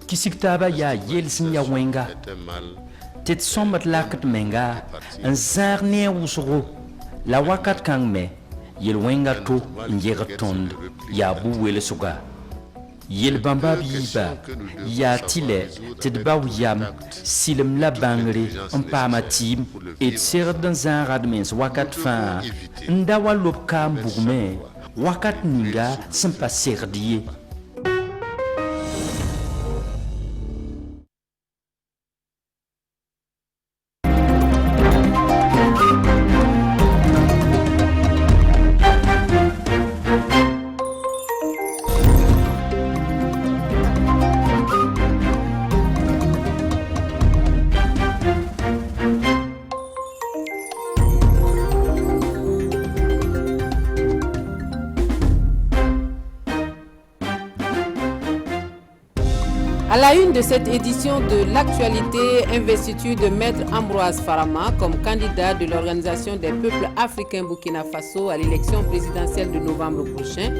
Kisiktaba ya yelsin ya wenga. Tet sombat lakat menga. Een zarne usro. La wakat kang me. Yel wenga to njegatond. Ya buwele suga. Yel bamba biba. Ya tile. Tet bawyam. Silem la bangre. Mpama tim. Et serdan zarad mens wakat fa. Ndawa lopka mbugme. Wakat ninga sempa serdie. À la une de cette édition de l'actualité, investiture de Maître Ambroise Farama comme candidat de l'Organisation des peuples africains Burkina Faso à l'élection présidentielle de novembre prochain.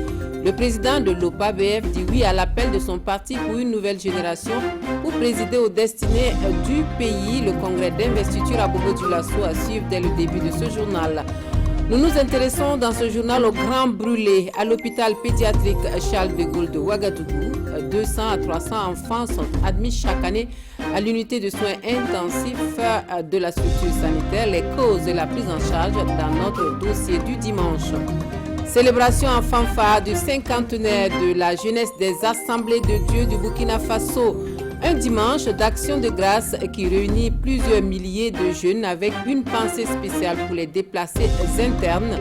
Le président de l'OPA-BF dit oui à l'appel de son parti pour une nouvelle génération pour présider aux destinées du pays. Le congrès d'investiture à Bobo-Dioulasso à suivre dès le début de ce journal. Nous nous intéressons dans ce journal au grand brûlé à l'hôpital pédiatrique Charles de Gaulle de Ouagadougou. 200 à 300 enfants sont admis chaque année à l'unité de soins intensifs de la structure sanitaire. Les causes et la prise en charge dans notre dossier du dimanche. Célébration en fanfare du cinquantenaire de la jeunesse des Assemblées de Dieu du Burkina Faso. Un dimanche d'action de grâce qui réunit plusieurs milliers de jeunes avec une pensée spéciale pour les déplacés internes.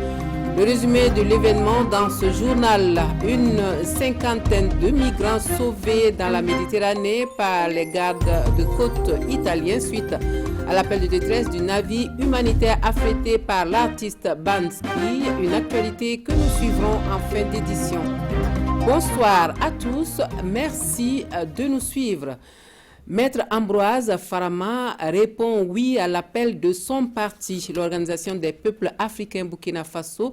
Le résumé de l'événement dans ce journal, une cinquantaine de migrants sauvés dans la Méditerranée par les gardes de côte italiens suite à l'appel de détresse du navire humanitaire affrété par l'artiste Bansky, une actualité que nous suivrons en fin d'édition. Bonsoir à tous, merci de nous suivre. Maître Ambroise Farama répond oui à l'appel de son parti, l'Organisation des peuples africains Burkina Faso,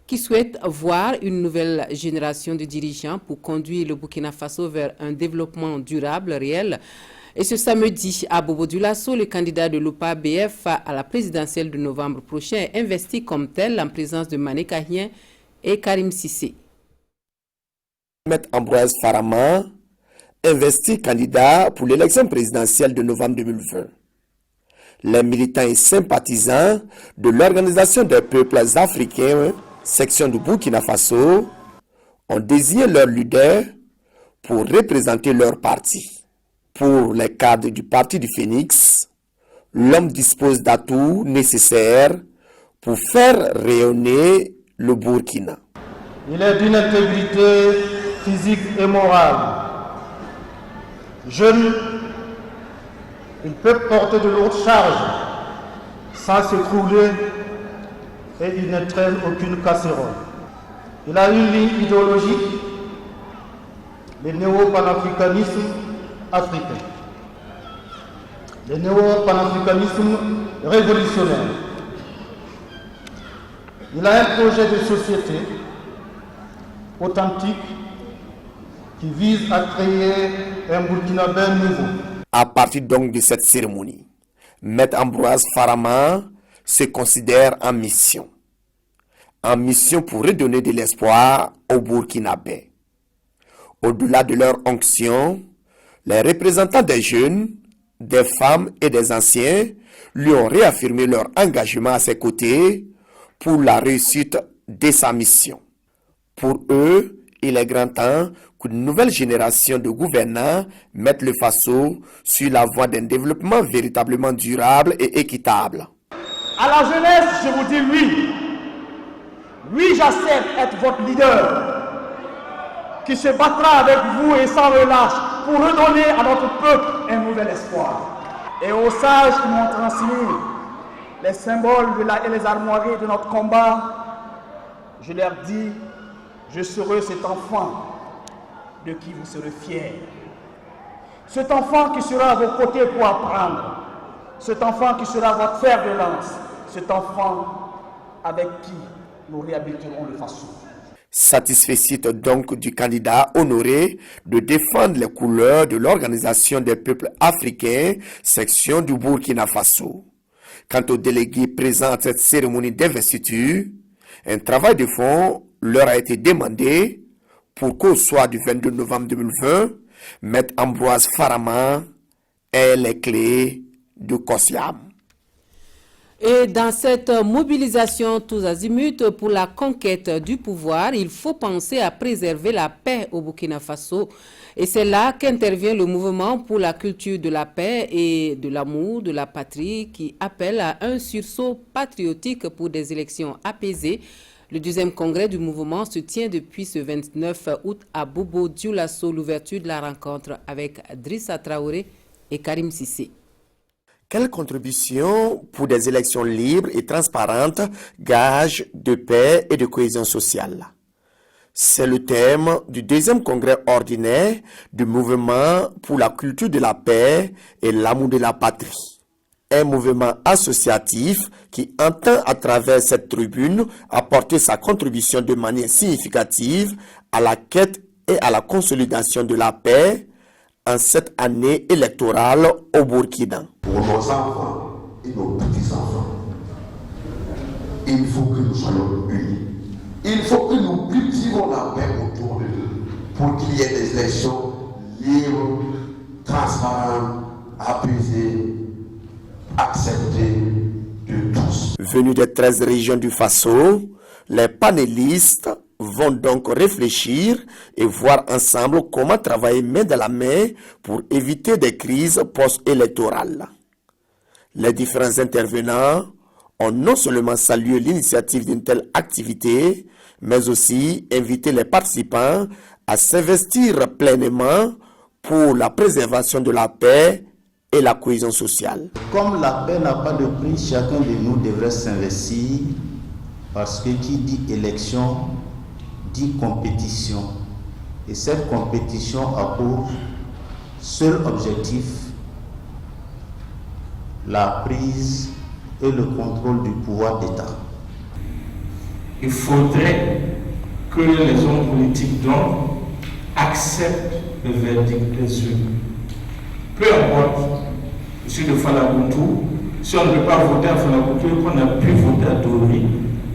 qui souhaite voir une nouvelle génération de dirigeants pour conduire le Burkina Faso vers un développement durable, réel. Et ce samedi, à Bobo-Dioulasso, le candidat de l'OPA-BF à la présidentielle de novembre prochain est investi comme tel en présence de Mané Kahien et Karim Sissé. Maître Ambroise Farama, investi candidat pour l'élection présidentielle de novembre 2020. Les militants et sympathisants de l'Organisation des peuples africains, section du Burkina Faso, ont désigné leur leader pour représenter leur parti. Pour les cadres du Parti du Phénix, l'homme dispose d'atouts nécessaires pour faire rayonner le Burkina. Il est d'une intégrité physique et morale. Jeune, il peut porter de lourdes charges sans s'écrouler et il ne traîne aucune casserole. Il a une ligne idéologique, le néo-panafricanisme africain, le néo-panafricanisme révolutionnaire. Il a un projet de société authentique qui vise à créer un Burkinabé nouveau. À partir donc de cette cérémonie, Maître Ambroise Farama se considère en mission pour redonner de l'espoir aux Burkinabés. Au-delà de leur onction, les représentants des jeunes, des femmes et des anciens lui ont réaffirmé leur engagement à ses côtés pour la réussite de sa mission. Pour eux, il est grand temps qu'une nouvelle génération de gouvernants mette le Faso sur la voie d'un développement véritablement durable et équitable. À la jeunesse, je vous dis oui. Oui, j'accepte être votre leader, qui se battra avec vous et sans relâche pour redonner à notre peuple un nouvel espoir. Et aux sages qui m'ont transmis les symboles et les armoiries de notre combat, je leur dis, je serai cet enfant de qui vous serez fiers. Cet enfant qui sera à vos côtés pour apprendre. Cet enfant qui sera votre fer de lance. Cet enfant avec qui nous réhabiliterons le Faso. Satisfait donc du candidat honoré de défendre les couleurs de l'Organisation des peuples africains, section du Burkina Faso. Quant aux délégués présents à cette cérémonie d'investiture, un travail de fond leur a été demandé pour qu'au soir du 22 novembre 2020, Maître Ambroise Farama ait les clés du COSIAM. Et dans cette mobilisation tous azimuts pour la conquête du pouvoir, il faut penser à préserver la paix au Burkina Faso. Et c'est là qu'intervient le mouvement pour la culture de la paix et de l'amour de la patrie qui appelle à un sursaut patriotique pour des élections apaisées. Le 2e congrès du mouvement se tient depuis ce 29 août à Bobo Dioulasso, l'ouverture de la rencontre avec Drissa Traoré et Karim Sissé. Quelle contribution pour des élections libres et transparentes, gage de paix et de cohésion sociale? C'est le thème du 2e congrès ordinaire du mouvement pour la culture de la paix et l'amour de la patrie. Un mouvement associatif qui entend à travers cette tribune apporter sa contribution de manière significative à la quête et à la consolidation de la paix en cette année électorale au Burkina. Pour nos enfants et nos petits-enfants, il faut que nous soyons unis. Il faut que nous cultivons la paix autour de nous pour qu'il y ait des élections libres, transparentes, apaisées, acceptées de tous. Venus des 13 régions du Faso, les panélistes vont donc réfléchir et voir ensemble comment travailler main dans la main pour éviter des crises post-électorales. Les différents intervenants ont non seulement salué l'initiative d'une telle activité, mais aussi invité les participants à s'investir pleinement pour la préservation de la paix et la cohésion sociale. Comme la paix n'a pas de prix, chacun de nous devrait s'investir parce que qui dit élection dit compétition. Et cette compétition a pour seul objectif la prise et le contrôle du pouvoir d'État. Il faudrait que les hommes politiques donc acceptent le verdict des urnes. Peu importe, M. de Falabountou, si on ne peut pas voter à Falabountou et qu'on a pu voter à Dori,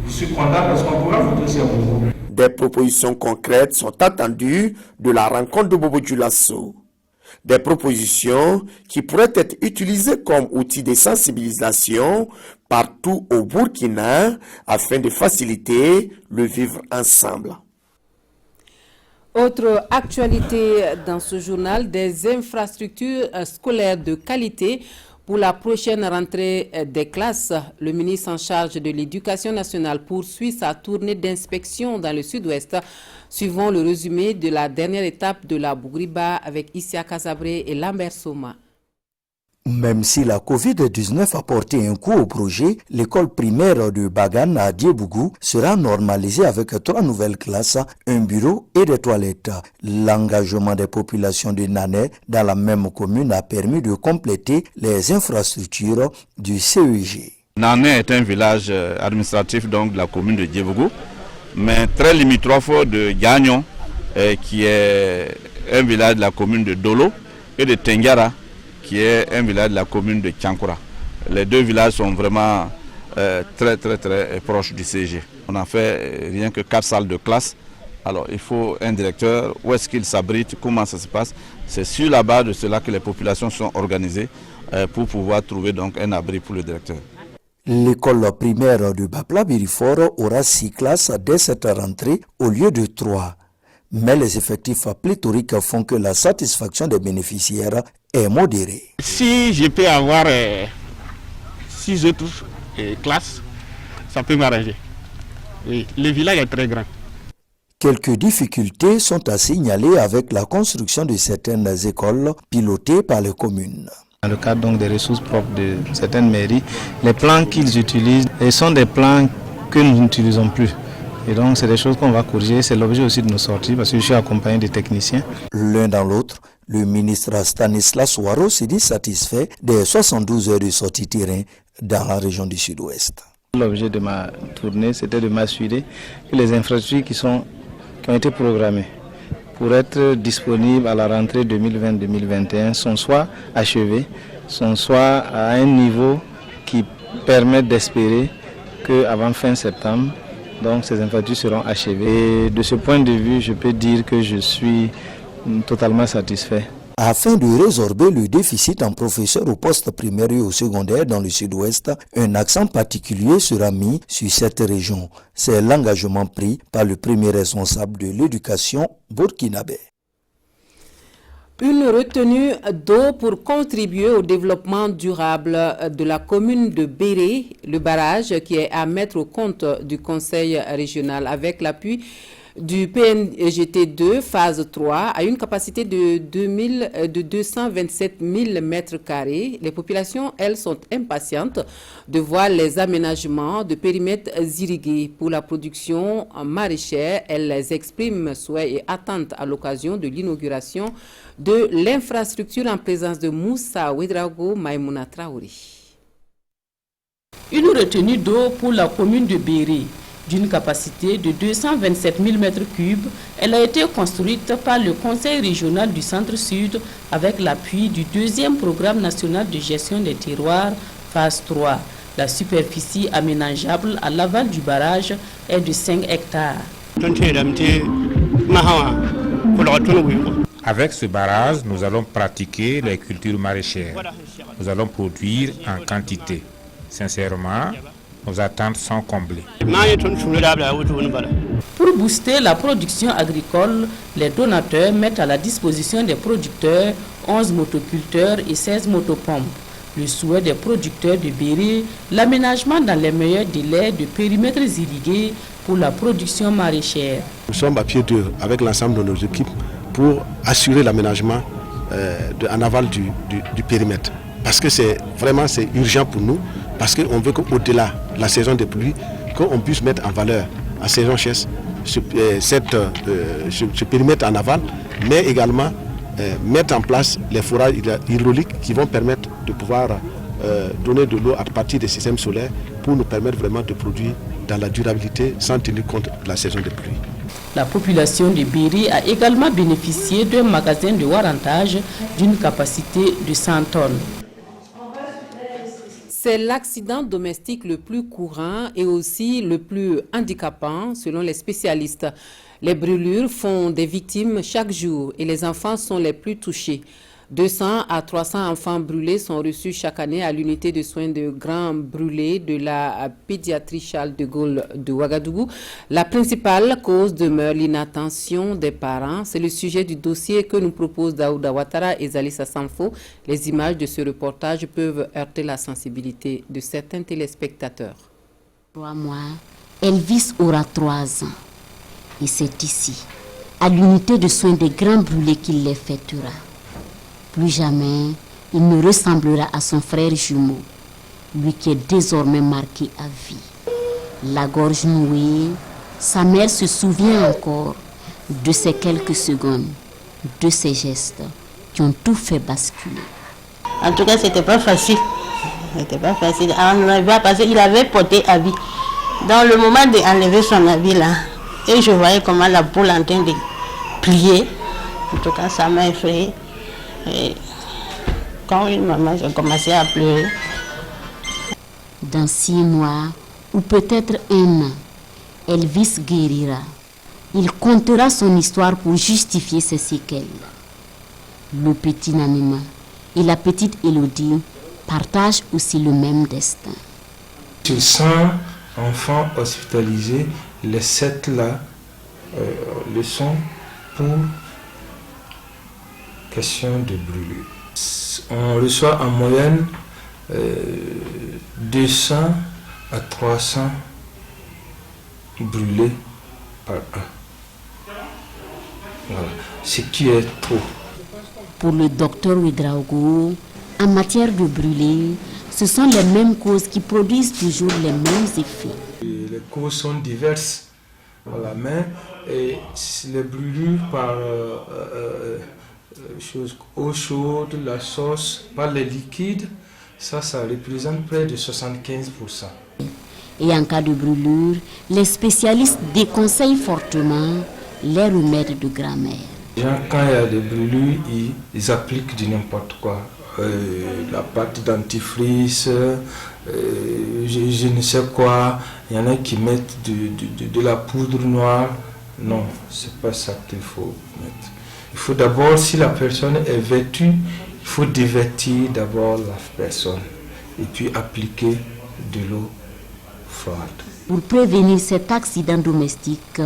je suis content parce qu'on pourra voter aussi à Bobo. Des propositions concrètes sont attendues de la rencontre de Bobo Dioulasso. Des propositions qui pourraient être utilisées comme outil de sensibilisation partout au Burkina afin de faciliter le vivre ensemble. Autre actualité dans ce journal, des infrastructures scolaires de qualité pour la prochaine rentrée des classes. Le ministre en charge de l'Éducation nationale poursuit sa tournée d'inspection dans le sud-ouest. Suivons le résumé de la dernière étape de la Bougriba avec Issia Kazabré et Lambert Soma. Même si la Covid-19 a porté un coup au projet, l'école primaire de Bagan à Diebougou sera normalisée avec 3 nouvelles classes, un bureau et des toilettes. L'engagement des populations de Nané dans la même commune a permis de compléter les infrastructures du CEG. Nané est un village administratif donc, de la commune de Diebougou, mais très limitrophe de Gagnon, qui est un village de la commune de Dolo, et de Tengara, qui est un village de la commune de Tchankura. Les deux villages sont vraiment très proches du CG. On a fait rien que 4 salles de classe. Alors il faut un directeur, où est-ce qu'il s'abrite, comment ça se passe. C'est sur la base de cela que les populations sont organisées pour pouvoir trouver donc un abri pour le directeur. L'école primaire de Bapla Birifort aura 6 classes dès cette rentrée au lieu de 3. Mais les effectifs pléthoriques font que la satisfaction des bénéficiaires est modérée. Si je peux avoir 6 autres classes, ça peut m'arranger. Oui, le village est très grand. Quelques difficultés sont à signaler avec la construction de certaines écoles pilotées par les communes. Dans le cadre donc des ressources propres de certaines mairies, les plans qu'ils utilisent sont des plans que nous n'utilisons plus. Et donc c'est des choses qu'on va corriger, c'est l'objet aussi de nos sorties parce que je suis accompagné des techniciens. L'un dans l'autre, le ministre Stanislas Ouaro s'est dit satisfait des 72 heures de sortie terrain dans la région du sud-ouest. L'objet de ma tournée, c'était de m'assurer que les infrastructures qui sont qui ont été programmés pour être disponibles à la rentrée 2020-2021 sont soit achevés, sont soit à un niveau qui permet d'espérer qu'avant fin septembre, donc ces infrastructures seront achevées. Et de ce point de vue, je peux dire que je suis totalement satisfait. Afin de résorber le déficit en professeurs au poste primaire et au secondaire dans le sud-ouest, un accent particulier sera mis sur cette région. C'est l'engagement pris par le premier responsable de l'éducation burkinabé. Une retenue d'eau pour contribuer au développement durable de la commune de Béré, le barrage qui est à mettre au compte du conseil régional avec l'appui du PNGT2 phase 3 a une capacité de 227 000 m². Les populations, elles, sont impatientes de voir les aménagements de périmètres irrigués pour la production maraîchère. Elles expriment souhaits et attentes à l'occasion de l'inauguration de l'infrastructure en présence de Moussa Ouedraogo Maïmouna Traoré. Une retenue d'eau pour la commune de Béré. D'une capacité de 227 000 m3, elle a été construite par le Conseil régional du Centre-Sud avec l'appui du 2e programme national de gestion des terroirs, phase 3. La superficie aménageable à l'aval du barrage est de 5 hectares. Avec ce barrage, nous allons pratiquer les cultures maraîchères. Nous allons produire en quantité. Sincèrement, nos attentes sont comblées. Pour booster la production agricole, les donateurs mettent à la disposition des producteurs 11 motoculteurs et 16 motopompes. Le souhait des producteurs de Béré, l'aménagement dans les meilleurs délais de périmètres irrigués pour la production maraîchère. Nous sommes à pied d'œuvre avec l'ensemble de nos équipes pour assurer l'aménagement en aval du périmètre. Parce que c'est urgent pour nous, parce qu'on veut qu'au-delà de la saison des pluies, qu'on puisse mettre en valeur en saison sèche ce périmètre en aval, mais également mettre en place les forages hydrauliques qui vont permettre de pouvoir donner de l'eau à partir des systèmes solaires pour nous permettre vraiment de produire dans la durabilité sans tenir compte de la saison des pluies. La population de Béré a également bénéficié d'un magasin de warrantage d'une capacité de 100 tonnes. C'est l'accident domestique le plus courant et aussi le plus handicapant selon les spécialistes. Les brûlures font des victimes chaque jour et les enfants sont les plus touchés. 200 à 300 enfants brûlés sont reçus chaque année à l'unité de soins de grands brûlés de la pédiatrie Charles de Gaulle de Ouagadougou. La principale cause demeure l'inattention des parents. C'est le sujet du dossier que nous proposent Daouda Ouattara et Zalissa Sanfo. Les images de ce reportage peuvent heurter la sensibilité de certains téléspectateurs. 3 mois, Elvis aura 3 ans. Et c'est ici, à l'unité de soins des grands brûlés qu'il les fêtera. Plus jamais, il ne ressemblera à son frère jumeau, lui qui est désormais marqué à vie. La gorge nouée, sa mère se souvient encore de ces quelques secondes, de ces gestes qui ont tout fait basculer. En tout cas, c'était pas facile. C'était pas facile. Parce qu'il avait porté habit. Dans le moment d'enlever son habit là, et je voyais comment la boule en train de plier. En tout cas, ça m'a effrayé. Et quand une maman, j'ai commencé à pleurer. Dans 6 mois, ou peut-être 1 an, Elvis guérira. Il contera son histoire pour justifier ses séquelles. Le petit Nanima et la petite Élodie partagent aussi le même destin. Sur 100 enfants hospitalisés, les 7 là le sont pour question de brûlure. On reçoit en moyenne 200 à 300 brûlés par an. Voilà. Ce qui est trop. Pour le docteur Ouedraogo, en matière de brûlés, ce sont les mêmes causes qui produisent toujours les mêmes effets. Les causes sont diverses. Voilà, mais les brûlures par eau chaude, la sauce, par les liquides, ça représente près de 75%. Et en cas de brûlure, les spécialistes déconseillent fortement les remèdes de grand-mère. Quand il y a des brûlures, ils appliquent du n'importe quoi. La pâte dentifrice, je ne sais quoi. Il y en a qui mettent de la poudre noire. Non, c'est pas ça qu'il faut mettre. Il faut d'abord, si la personne est vêtue, il faut dévêtir d'abord la personne et puis appliquer de l'eau froide. Pour prévenir cet accident domestique,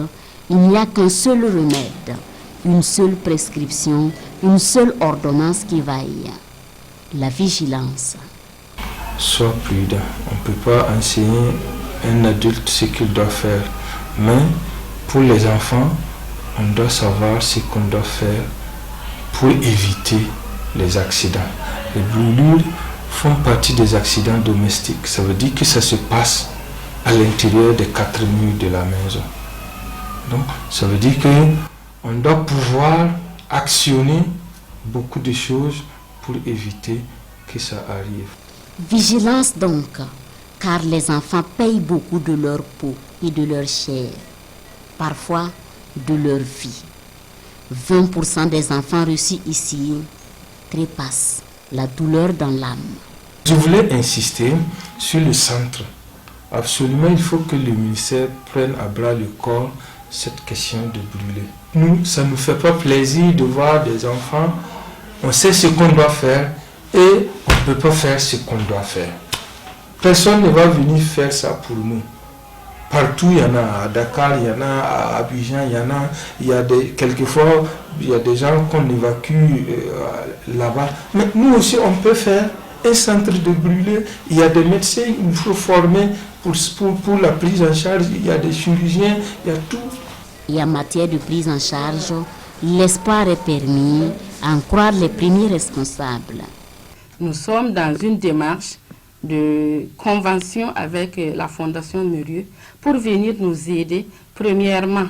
il n'y a qu'un seul remède, une seule prescription, une seule ordonnance qui vaille. La vigilance. Sois prudent. On ne peut pas enseigner un adulte ce qu'il doit faire. Mais pour les enfants, on doit savoir ce qu'on doit faire pour éviter les accidents. Les brûlures font partie des accidents domestiques. Ça veut dire que ça se passe à l'intérieur des 4 murs de la maison. Donc, ça veut dire qu'on doit pouvoir actionner beaucoup de choses pour éviter que ça arrive. Vigilance donc, car les enfants payent beaucoup de leur peau et de leur chair, parfois de leur vie. 20% des enfants reçus ici trépassent la douleur dans l'âme. Je voulais insister sur le centre. Absolument, il faut que le ministère prenne à bras le corps cette question de brûler. Nous, ça ne nous fait pas plaisir de voir des enfants. On sait ce qu'on doit faire et on ne peut pas faire ce qu'on doit faire. Personne ne va venir faire ça pour nous. Partout, il y en a à Dakar, il y en a à Abidjan, quelquefois, il y a des gens qu'on évacue là-bas. Mais nous aussi, on peut faire un centre de brûlés. Il y a des médecins, il faut former pour la prise en charge. Il y a des chirurgiens, il y a tout. Et en matière de prise en charge, l'espoir est permis, à en croire les premiers responsables. Nous sommes dans une démarche de convention avec la Fondation Murieux pour venir nous aider, premièrement,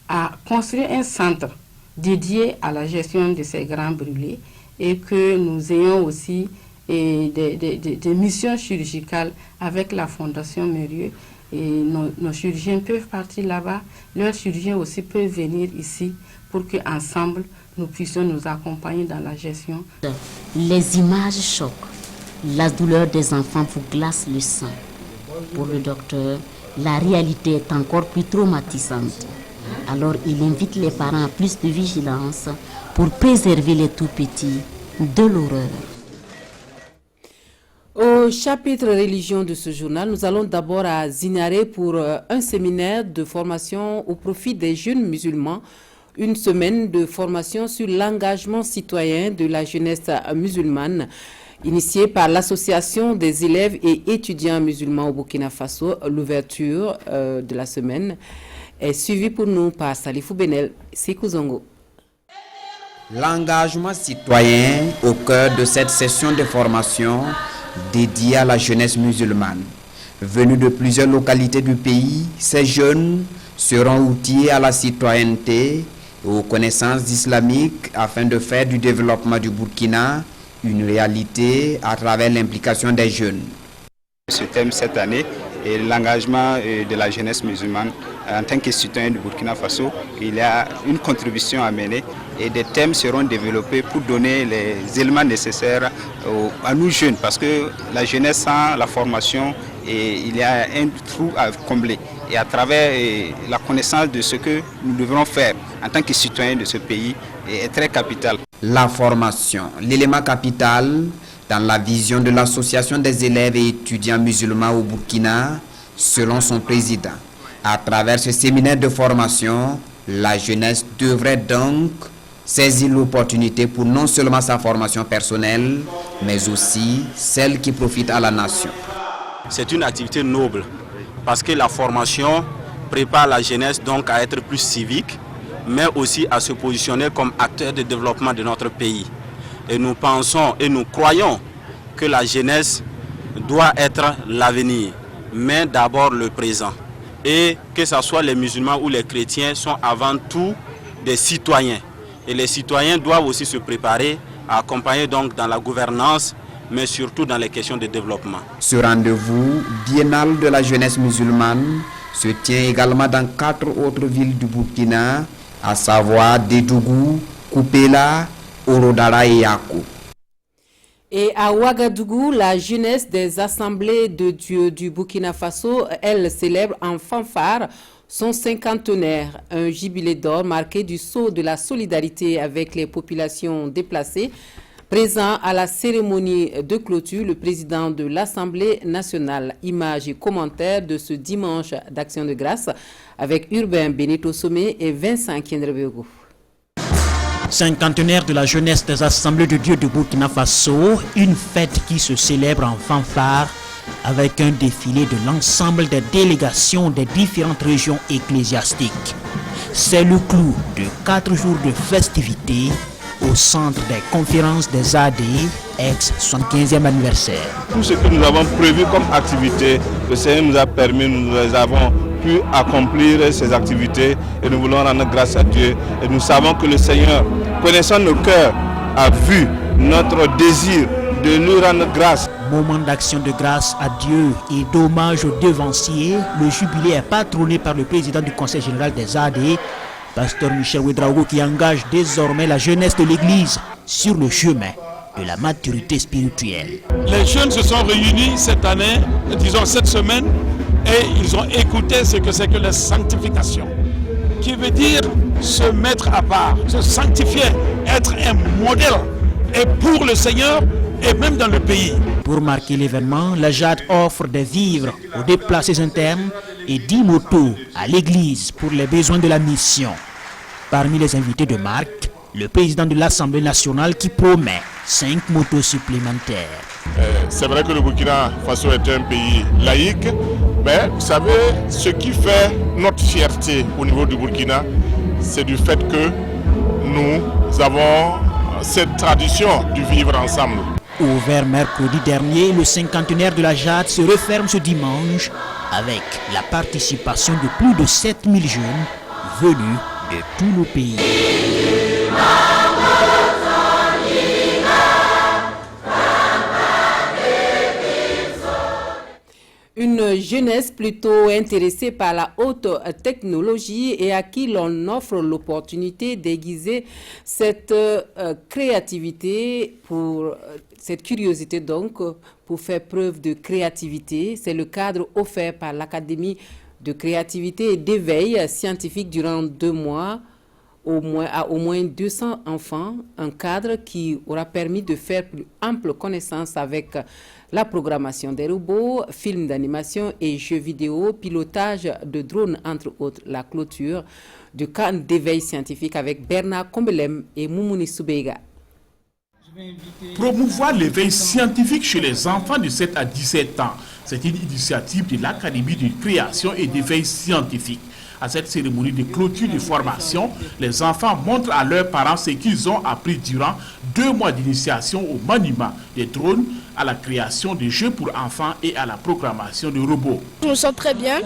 à construire un centre dédié à la gestion de ces grands brûlés et que nous ayons aussi des missions chirurgicales avec la Fondation Murieux. Et nos chirurgiens peuvent partir là-bas, leurs chirurgiens aussi peuvent venir ici pour qu'ensemble nous puissions nous accompagner dans la gestion. Les images choquent. La douleur des enfants vous glace le sang. Pour le docteur, la réalité est encore plus traumatisante. Alors il invite les parents à plus de vigilance pour préserver les tout-petits de l'horreur. Au chapitre religion de ce journal, nous allons d'abord à Zinaré pour un séminaire de formation au profit des jeunes musulmans. Une semaine de formation sur l'engagement citoyen de la jeunesse musulmane, initiée par l'Association des élèves et étudiants musulmans au Burkina Faso. L'ouverture de la semaine est suivie pour nous par Salifou Benel Sikouzongo. L'engagement citoyen au cœur de cette session de formation dédiée à la jeunesse musulmane. Venus de plusieurs localités du pays, ces jeunes seront outillés à la citoyenneté et aux connaissances islamiques afin de faire du développement du Burkina une réalité à travers l'implication des jeunes. Ce thème cette année est l'engagement de la jeunesse musulmane. En tant que citoyen du Burkina Faso, il y a une contribution à mener et des thèmes seront développés pour donner les éléments nécessaires à nous jeunes parce que la jeunesse sans la formation, il y a un trou à combler. Et à travers la connaissance de ce que nous devrons faire en tant que citoyens de ce pays est très capital. La formation, l'élément capital dans la vision de l'Association des élèves et étudiants musulmans au Burkina, selon son président. À travers ce séminaire de formation, la jeunesse devrait donc saisir l'opportunité pour non seulement sa formation personnelle, mais aussi celle qui profite à la nation. C'est une activité noble parce que la formation prépare la jeunesse donc à être plus civique, mais aussi à se positionner comme acteur de développement de notre pays. Et nous pensons et nous croyons que la jeunesse doit être l'avenir, mais d'abord le présent. Et que ce soit les musulmans ou les chrétiens sont avant tout des citoyens. Et les citoyens doivent aussi se préparer à accompagner donc dans la gouvernance, mais surtout dans les questions de développement. Ce rendez-vous biennal de la jeunesse musulmane se tient également dans 4 autres villes du Burkina à savoir Dédougou, Koupela, Orodara et Yakou. Et à Ouagadougou, la jeunesse des assemblées de Dieu du Burkina Faso, elle célèbre en fanfare son cinquantenaire, un jubilé d'or marqué du sceau de la solidarité avec les populations déplacées. Présent à la cérémonie de clôture, le président de l'Assemblée nationale. Images et commentaires de ce dimanche d'Action de grâce avec Urbain Benito Sommet et Vincent Kiendrebego. Cinquantenaire de la jeunesse des Assemblées de Dieu de Burkina Faso, une fête qui se célèbre en fanfare avec un défilé de l'ensemble des délégations des différentes régions ecclésiastiques. C'est le clou de 4 jours de festivités au centre des conférences des AD, ex-75e anniversaire. Tout ce que nous avons prévu comme activité, le Seigneur nous a permis, nous les avons pu accomplir ces activités et nous voulons rendre grâce à Dieu. Et nous savons que le Seigneur, connaissant nos cœurs, a vu notre désir de lui rendre grâce. Moment d'action de grâce à Dieu et d'hommage aux devanciers, le jubilé est patronné par le président du Conseil général des AD, Pasteur Michel Ouedraogo, qui engage désormais la jeunesse de l'Église sur le chemin de la maturité spirituelle. Les jeunes se sont réunis cette année, disons cette semaine, et ils ont écouté ce que c'est que la sanctification, qui veut dire se mettre à part, se sanctifier, être un modèle, et pour le Seigneur, et même dans le pays. Pour marquer l'événement, la JAD offre des vivres aux déplacés internes et 10 motos à l'église pour les besoins de la mission. Parmi les invités de marque, le président de l'Assemblée nationale qui promet 5 motos supplémentaires. C'est vrai que le Burkina Faso est un pays laïque, mais vous savez, ce qui fait notre fierté au niveau du Burkina, c'est du fait que nous avons cette tradition du vivre ensemble. Ouvert mercredi dernier, le cinquantenaire de la JAD se referme ce dimanche avec la participation de plus de 7000 jeunes venus de tout le pays. Une jeunesse plutôt intéressée par la haute technologie et à qui l'on offre l'opportunité d'aiguiser cette créativité, cette curiosité donc, pour faire preuve de créativité. C'est le cadre offert par l'Académie de créativité et d'éveil scientifique durant 2 mois à au moins 200 enfants, un cadre qui aura permis de faire plus ample connaissance avec la programmation des robots, films d'animation et jeux vidéo, pilotage de drones, entre autres. La clôture du camp d'éveil scientifique avec Bernard Kombelem et Moumouni Soubeiga. Promouvoir l'éveil scientifique chez les enfants de 7 à 17 ans, c'est une initiative de l'Académie de création et d'éveil scientifique. À cette cérémonie de clôture de formation, les enfants montrent à leurs parents ce qu'ils ont appris durant 2 mois d'initiation au maniement des drones, à la création de jeux pour enfants et à la programmation de robots. Je me sens très bien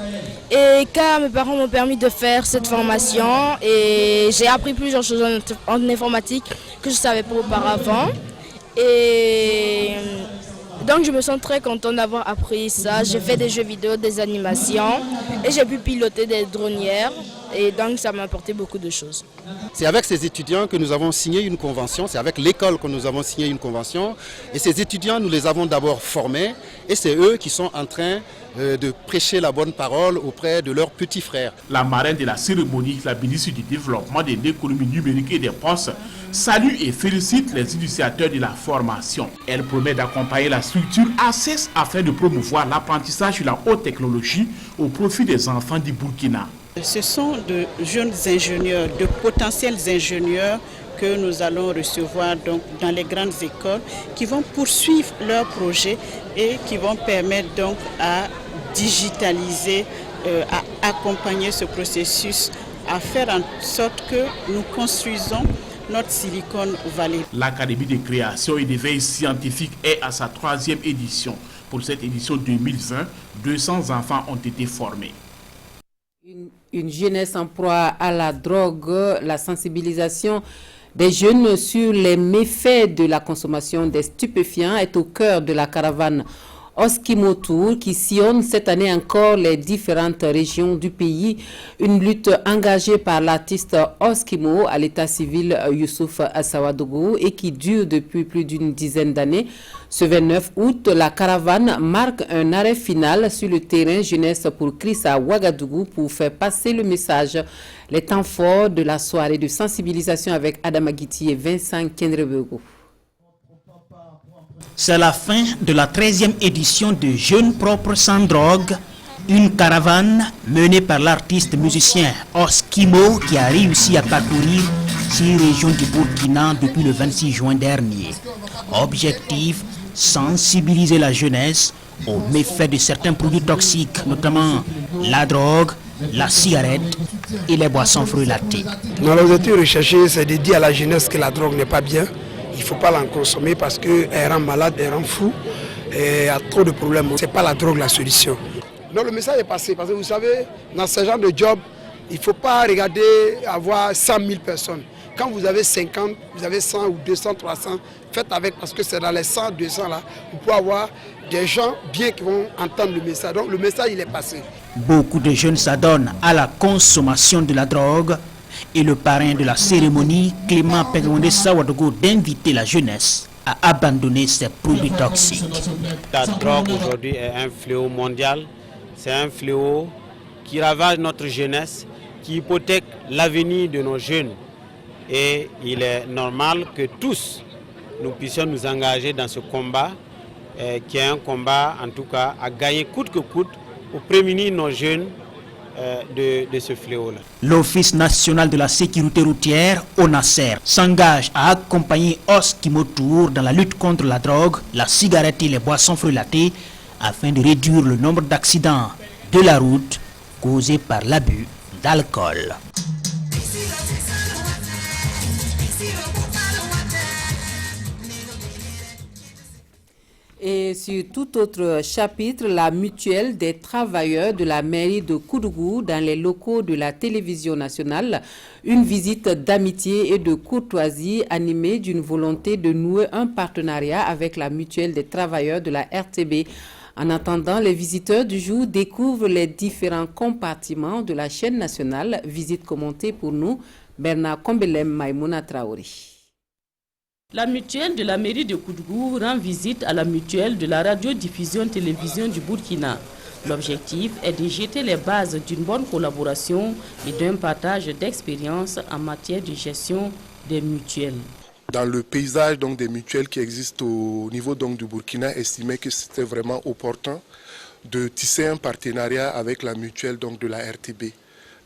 et car mes parents m'ont permis de faire cette formation et j'ai appris plusieurs choses en informatique que je ne savais pas auparavant. Et donc je me sens très contente d'avoir appris ça. J'ai fait des jeux vidéo, des animations et j'ai pu piloter des dronières et donc ça m'a apporté beaucoup de choses. C'est avec ces étudiants que nous avons signé une convention, c'est avec l'école que nous avons signé une convention et ces étudiants nous les avons d'abord formés et c'est eux qui sont en train de prêcher la bonne parole auprès de leurs petits frères. La marraine de la cérémonie, la ministre du Développement de l'économie numérique et des postes, salue et félicite les initiateurs de la formation. Elle promet d'accompagner la structure ACES afin de promouvoir l'apprentissage sur la haute technologie au profit des enfants du Burkina. Ce sont de jeunes ingénieurs, de potentiels ingénieurs que nous allons recevoir donc dans les grandes écoles qui vont poursuivre leurs projets et qui vont permettre donc à digitaliser, à accompagner ce processus, à faire en sorte que nous construisons notre Silicon Valley. L'Académie de création et d'éveil scientifique est à sa 3e édition. Pour cette édition 2020, 200 enfants ont été formés. Une jeunesse en proie à la drogue, la sensibilisation des jeunes sur les méfaits de la consommation des stupéfiants est au cœur de la caravane Oskimo Tour qui sillonne cette année encore les différentes régions du pays. Une lutte engagée par l'artiste Oskimo à l'état civil Youssouf Assawadougou et qui dure depuis plus d'une dizaine d'années. Ce 29 août, la caravane marque un arrêt final sur le terrain jeunesse pour Chris à Ouagadougou pour faire passer le message. Les temps forts de la soirée de sensibilisation avec Adam Aguiti et Vincent Kendrebego. C'est la fin de la 13e édition de Jeunes propres sans drogue, une caravane menée par l'artiste musicien Oskimo qui a réussi à parcourir 6 régions du Burkina depuis le 26 juin dernier. Objectif, sensibiliser la jeunesse aux méfaits de certains produits toxiques, notamment la drogue, la cigarette et les boissons fruitées. L'objectif recherché, c'est de dire à la jeunesse que la drogue n'est pas bien. Il ne faut pas l'en consommer parce qu'elle rend malade, elle rend fou. Et il y a trop de problèmes. Ce n'est pas la drogue la solution. Donc le message est passé parce que vous savez, dans ce genre de job, il ne faut pas regarder avoir 100 000 personnes. Quand vous avez 50, vous avez 100 ou 200, 300, faites avec parce que c'est dans les 100, 200 là, vous pouvez avoir des gens bien qui vont entendre le message. Donc le message il est passé. Beaucoup de jeunes s'adonnent à la consommation de la drogue. Et le parrain de la cérémonie, Clément Pegondé Sawadougou, d'inviter la jeunesse à abandonner ces produits toxiques. La drogue aujourd'hui est un fléau mondial, c'est un fléau qui ravage notre jeunesse, qui hypothèque l'avenir de nos jeunes. Et il est normal que tous nous puissions nous engager dans ce combat, qui est un combat en tout cas à gagner coûte que coûte pour prémunir nos jeunes de ce fléau-là. L'Office national de la sécurité routière, ONASER, s'engage à accompagner Oskimo Tour dans la lutte contre la drogue, la cigarette et les boissons fruitées afin de réduire le nombre d'accidents de la route causés par l'abus d'alcool. Et sur tout autre chapitre, la mutuelle des travailleurs de la mairie de Koudougou dans les locaux de la télévision nationale, une visite d'amitié et de courtoisie animée d'une volonté de nouer un partenariat avec la mutuelle des travailleurs de la RTB. En attendant, les visiteurs du jour découvrent les différents compartiments de la chaîne nationale. Visite commentée pour nous, Bernard Kombelem Maïmouna Traoré. La mutuelle de la mairie de Koudougou rend visite à la mutuelle de la radiodiffusion-télévision du Burkina. L'objectif est de jeter les bases d'une bonne collaboration et d'un partage d'expériences en matière de gestion des mutuelles. Dans le paysage donc, des mutuelles qui existent au niveau donc, du Burkina, estimé que c'était vraiment opportun de tisser un partenariat avec la mutuelle donc, de la RTB,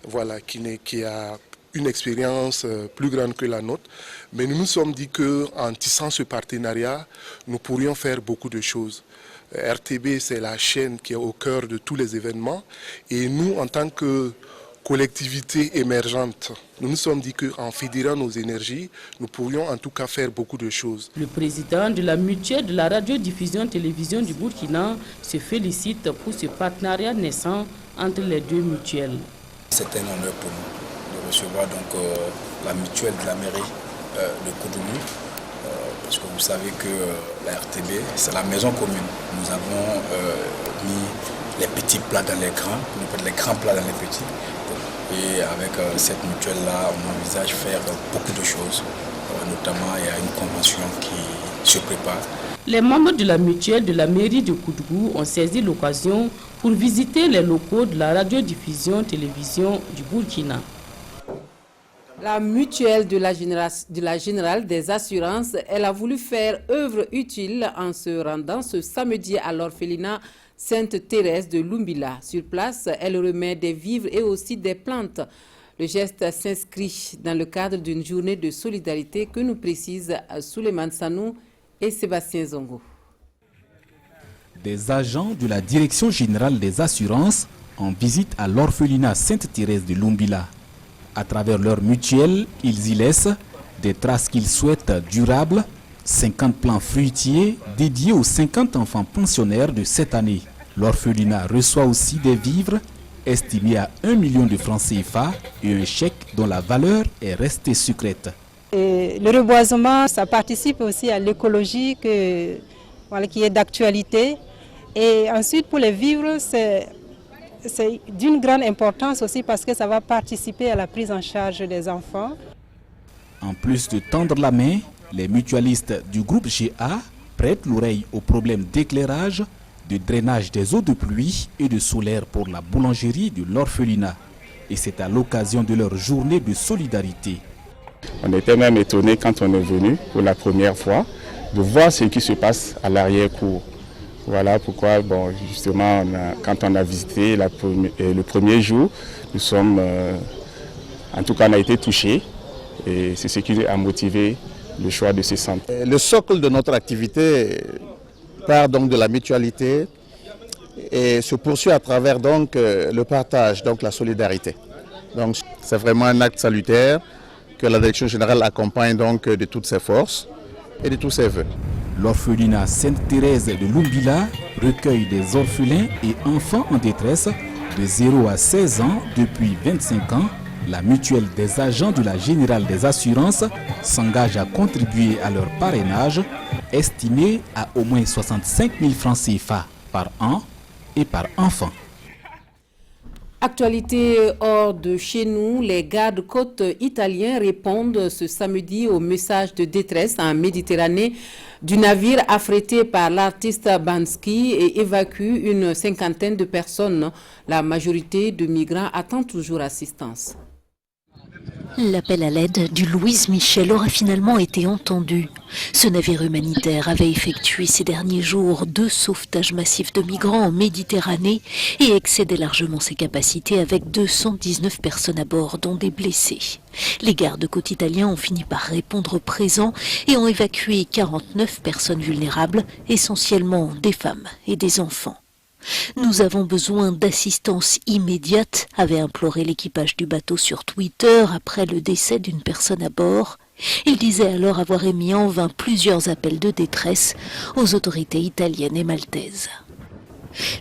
voilà, qui a une expérience plus grande que la nôtre. Mais nous nous sommes dit qu'en tissant ce partenariat, nous pourrions faire beaucoup de choses. RTB, c'est la chaîne qui est au cœur de tous les événements. Et nous, en tant que collectivité émergente, nous nous sommes dit qu'en fédérant nos énergies, nous pourrions en tout cas faire beaucoup de choses. Le président de la mutuelle de la radiodiffusion-télévision du Burkina se félicite pour ce partenariat naissant entre les deux mutuelles. C'est un honneur pour nous de recevoir donc, la mutuelle de la mairie de Koudougou, parce que vous savez que la RTB, c'est la maison commune. Nous avons mis les petits plats dans les grands, les grands plats dans les petits. Et avec cette mutuelle-là, on envisage faire beaucoup de choses. Notamment, il y a une convention qui se prépare. Les membres de la mutuelle de la mairie de Koudougou ont saisi l'occasion pour visiter les locaux de la radiodiffusion-télévision du Burkina. La mutuelle de la Générale des Assurances, elle a voulu faire œuvre utile en se rendant ce samedi à l'orphelinat Sainte-Thérèse de Lumbila. Sur place, elle remet des vivres et aussi des plantes. Le geste s'inscrit dans le cadre d'une journée de solidarité que nous précisent Souleymane Sanou et Sébastien Zongo. Des agents de la Direction Générale des Assurances en visite à l'orphelinat Sainte-Thérèse de Lumbila. À travers leur mutuelle, ils y laissent des traces qu'ils souhaitent durables, 50 plants fruitiers dédiés aux 50 enfants pensionnaires de cette année. L'orphelinat reçoit aussi des vivres estimés à 1 million de francs CFA et un chèque dont la valeur est restée secrète. Et le reboisement, ça participe aussi à l'écologie qui est d'actualité. Et ensuite, pour les vivres, c'est d'une grande importance aussi parce que ça va participer à la prise en charge des enfants. En plus de tendre la main, les mutualistes du groupe GA prêtent l'oreille aux problèmes d'éclairage, de drainage des eaux de pluie et de solaire pour la boulangerie de l'orphelinat. Et c'est à l'occasion de leur journée de solidarité. On était même étonnés quand on est venu pour la première fois de voir ce qui se passe à l'arrière-cour. Voilà pourquoi, bon, justement, quand on a visité le premier jour, nous sommes, en tout cas, on a été touchés et c'est ce qui a motivé le choix de ce centre. Le socle de notre activité part donc de la mutualité et se poursuit à travers donc le partage, donc la solidarité. Donc c'est vraiment un acte salutaire que la direction générale accompagne donc de toutes ses forces et de tous ses vœux. L'orphelinat Sainte-Thérèse de Lumbila recueille des orphelins et enfants en détresse de 0 à 16 ans depuis 25 ans. La mutuelle des agents de la Générale des Assurances s'engage à contribuer à leur parrainage, estimé à au moins 65 000 francs CFA par an et par enfant. Actualité hors de chez nous, les gardes-côtes italiens répondent ce samedi au message de détresse en Méditerranée du navire affrété par l'artiste Banksy et évacue une cinquantaine de personnes. La majorité de migrants attend toujours assistance. L'appel à l'aide du Louise Michel aura finalement été entendu. Ce navire humanitaire avait effectué ces derniers jours 2 sauvetages massifs de migrants en Méditerranée et excédait largement ses capacités avec 219 personnes à bord, dont des blessés. Les gardes-côtes italiens ont fini par répondre présents et ont évacué 49 personnes vulnérables, essentiellement des femmes et des enfants. Nous avons besoin d'assistance immédiate, avait imploré l'équipage du bateau sur Twitter après le décès d'une personne à bord. Il disait alors avoir émis en vain plusieurs appels de détresse aux autorités italiennes et maltaises.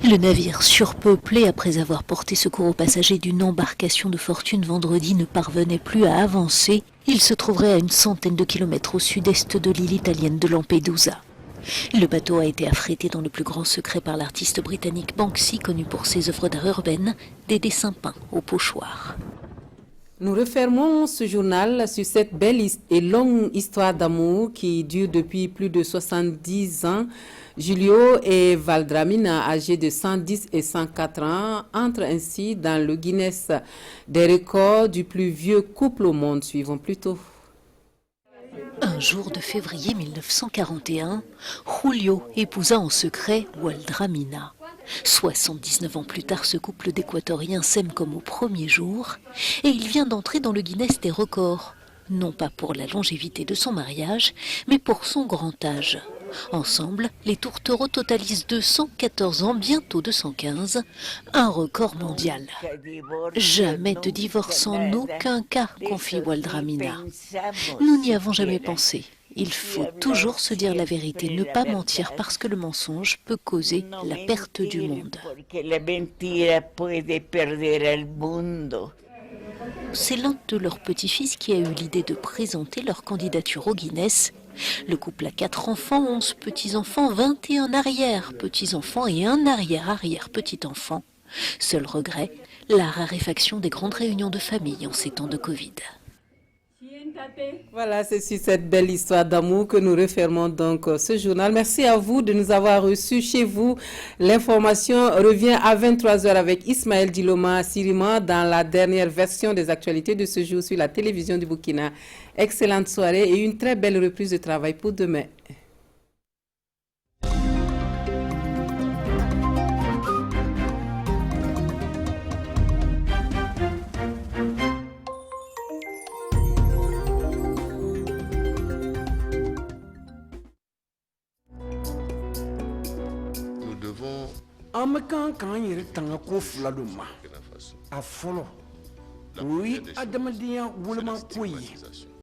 Le navire surpeuplé, après avoir porté secours aux passagers d'une embarcation de fortune vendredi, ne parvenait plus à avancer. Il se trouverait à une centaine de kilomètres au sud-est de l'île italienne de Lampedusa. Le bateau a été affrété dans le plus grand secret par l'artiste britannique Banksy, connu pour ses œuvres d'art urbaines, des dessins peints au pochoir. Nous refermons ce journal sur cette belle et longue histoire d'amour qui dure depuis plus de 70 ans. Giulio et Valdramina, âgés de 110 et 104 ans, entrent ainsi dans le Guinness des records du plus vieux couple au monde. Suivons plutôt. Un jour de février 1941, Julio épousa en secret Valdramina. 79 ans plus tard, ce couple d'équatoriens s'aime comme au premier jour et il vient d'entrer dans le Guinness des records, non pas pour la longévité de son mariage, mais pour son grand âge. Ensemble, les tourtereaux totalisent 214 ans, bientôt 215, un record mondial. Jamais de divorce en aucun cas, confie Valdramina. Nous n'y avons jamais pensé. Il faut toujours se dire la vérité, ne pas mentir parce que le mensonge peut causer la perte du monde. C'est l'un de leurs petits-fils qui a eu l'idée de présenter leur candidature au Guinness. Le couple a 4 enfants, 11 petits-enfants, 21 arrière-petits-enfants et un arrière-arrière-petit-enfant. Seul regret, la raréfaction des grandes réunions de famille en ces temps de Covid. Voilà, c'est sur cette belle histoire d'amour que nous refermons donc ce journal. Merci à vous de nous avoir reçus chez vous. L'information revient à 23h avec Ismaël Diloma Sirima dans la dernière version des actualités de ce jour sur la télévision du Burkina. Excellente soirée et une très belle reprise de travail pour demain. An bɛ kan k'an yɛrɛ tanga ko 2 de ma a fɔlɔ o ye adamadenya wolomako ye